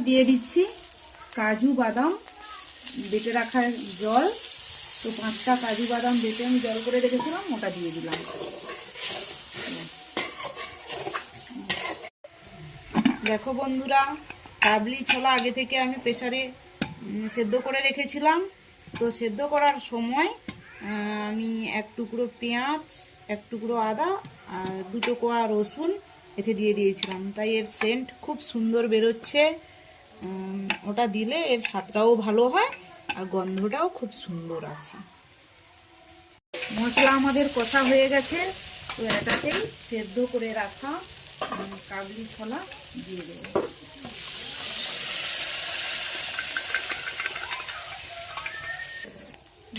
দিয়ে দিচ্ছি কাজু বাদাম বেটে রাখা জল। তো 5টা কাজু বাদাম বেটে আমি জল করে রেখেছিলাম, ওটা দিয়ে দিলাম। দেখো বন্ধুরা, কাবলি ছোলা আগে থেকে আমি প্রেসারে সেদ্ধ করে রেখেছিলাম। তো সেদ্ধ করার সময় আমি 1 টুকরো পেঁয়াজ, 1 টুকরো আদা আর 2 কোয়া রসুন এতে দিয়ে দিয়েছিলাম, তাই এর সেন্ট খুব সুন্দর বেরোচ্ছে। ওটা দিলে এর স্বাদটাও ভালো হয় আর গন্ধটাও খুব সুন্দর আসে। মশলা আমাদের কষা হয়ে গেছে, তো এটাতেই সেদ্ধ করে রাখা কাবলি ছোলা দিয়ে দেব।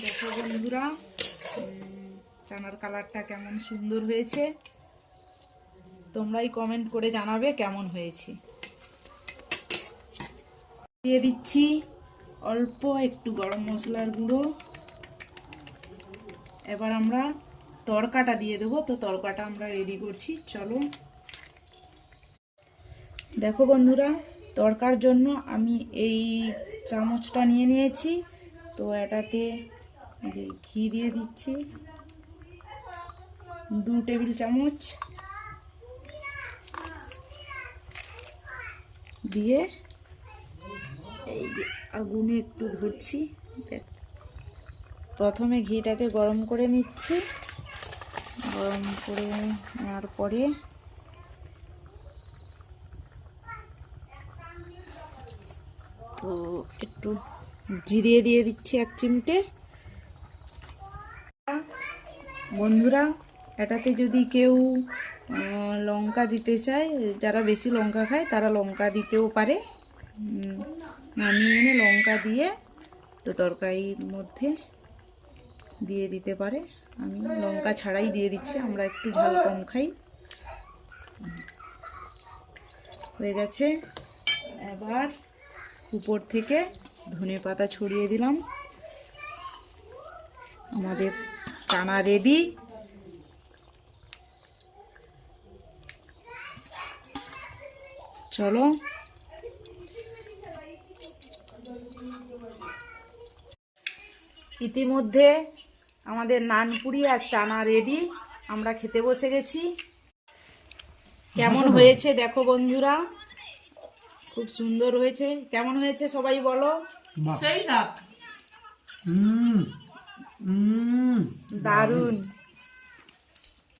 দেখো বন্ধুরা, চানার কালারটা কেমন সুন্দর হয়েছে, তোমরাই কমেন্ট করে জানাবে কেমন হয়েছে। দিয়ে দিচ্ছি অল্প একটু গরম মশলার গুঁড়ো। এবার আমরা তড়কাটা দিয়ে দেবো। তো তড়কাটা আমরা রেডি করছি, চলো। দেখো বন্ধুরা, তড়কার জন্য আমি এই চামচটা নিয়ে নিয়েছি। তো এটাতে এই যে ঘি দিয়ে দিচ্ছি 2 টেবিল চামচ, দিয়ে এই যে আগুনে একটু ধরছি। প্রথমে ঘিটাকে গরম করে নিচ্ছি। গরম করে নেওয়ার পরে তো একটু জিরে দিয়ে দিচ্ছি 1 চিমটে। বন্ধুরা, এটাতে যদি কেউ লঙ্কা দিতে চায়, যারা বেশি লঙ্কা খায় তারা লঙ্কা দিতেও পারে। নামিয়ে এনে লঙ্কা দিয়ে তো তরকারির মধ্যে দিয়ে দিতে পারে। আমি লঙ্কা ছাড়াই দিয়ে দিচ্ছি, আমরা একটু ঝাল কম খাই। হয়ে গেছে। এবার উপর থেকে ধনেপাতা ছড়িয়ে দিলাম। আমাদের চানা রেডি। চলো, ইতিমধ্যে আমাদের নানপুরি আর চানা রেডি, আমরা খেতে বসে গেছি। কেমন হয়েছে দেখো বন্ধুরা, খুব সুন্দর হয়েছে। কেমন হয়েছে সবাই বলো। সেই স্বাদ। দারুণ।